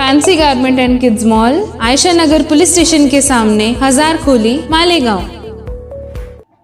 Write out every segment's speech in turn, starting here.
Fancy garment and kids mall, Ayesha Nagar police station के सामने, हजार खोली, मालेगांव।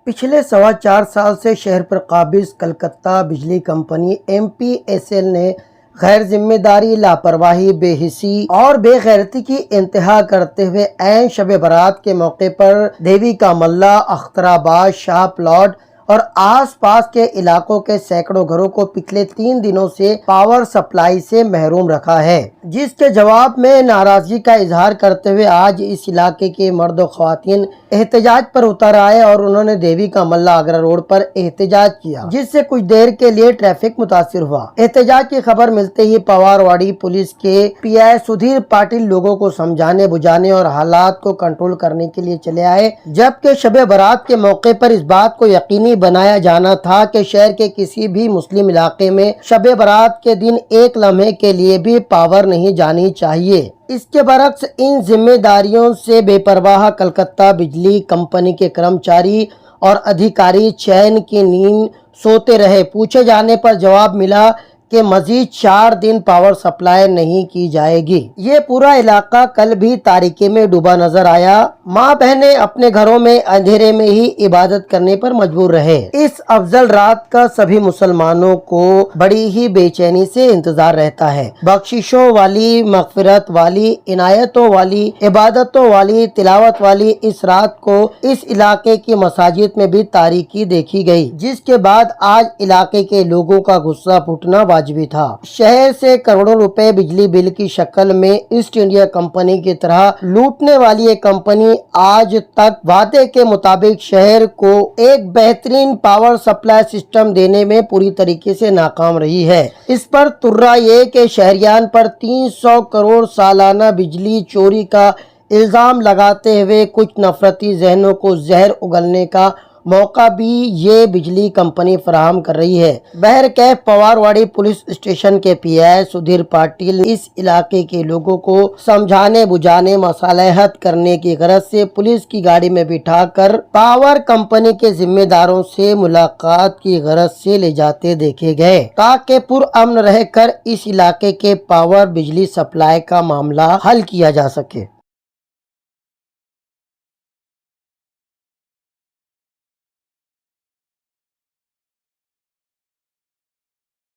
पिछले 4.25 साल से शहर पर काबिज कलकत्ता बिजली कंपनी MPSL ने गैर जिम्मेदारी, लापरवाही, बेहिसी और बेगैरती की इंतहा करते हुए ऐन शब बारात के मौके पर देवी का मल्ला, अख्तराबाद, शाह प्लॉट और आसपास के इलाकों के सैकड़ों घरों को पिछले 3 दिनों से पावर सप्लाई से महरूम रखा है, जिसके जवाब में नाराजगी का इजहार करते हुए आज इस इलाके के मर्द और ख्वातीन एहतजाज पर उतर आए और उन्होंने देवी का मल्ला आगरा रोड पर एहतजाज किया, जिससे कुछ देर के लिए ट्रैफिक मुतासिर हुआ। एहतजाज की खबर मिलते ही पवारवाड़ी पुलिस के PI सुधीर पाटिल लोगों को समझाने बुझाने और हालात को कंट्रोल करने के लिए चले आए, जबकि शब बारात के मौके पर इस बात को यकीनी बनाया जाना था कि शहर के किसी भी मुस्लिम इलाके में शब बारात के दिन एक लम्हे के लिए भी पावर नहीं जानी चाहिए। इसके बरक्स इन जिम्मेदारियों से बेपरवाह कलकत्ता बिजली कंपनी के कर्मचारी और अधिकारी चैन की नींद सोते रहे। पूछे जाने पर जवाब मिला कि मजीद 4 दिन पावर सप्लाई नहीं की जाएगी। ये पूरा इलाका कल भी तारीकी में डूबा नजर आया। माँ बहनें अपने घरों में अंधेरे में ही इबादत करने पर मजबूर रहे। इस अफजल रात का सभी मुसलमानों को बड़ी ही बेचैनी से इंतजार रहता है। बख्शिशों वाली, मगफिरत वाली, इनायतों वाली, इबादतों वाली, तिलावत वाली इस रात को इस इलाके की मसाजिद में भी तारीकी देखी गई, जिसके बाद आज इलाके के लोगों का गुस्सा फूटना वाजिबी था। शहर से करोड़ों रुपए बिजली बिल की शक्ल में ईस्ट इंडिया कंपनी की तरह लूटने वाली ये कंपनी आज तक वादे के मुताबिक शहर को एक बेहतरीन पावर सप्लाई सिस्टम देने में पूरी तरीके से नाकाम रही है। इस पर तुर्रा ये कि शहरियान पर 300 करोड़ सालाना बिजली चोरी का इल्जाम लगाते हुए कुछ नफरती जहनों को जहर उगलने का मौका भी ये बिजली कंपनी फराहम कर रही है। बहरकैफ पवारवाड़ी पुलिस स्टेशन के PI सुधीर पाटिल ने इस इलाके के लोगों को समझाने बुझाने, मसालहत करने की गरज से पुलिस की गाड़ी में बिठाकर पावर कंपनी के जिम्मेदारों से मुलाकात की गरज से ले जाते देखे गए, ताकि पुरअमन रहकर इस इलाके के पावर बिजली सप्लाई का मामला हल किया जा सके।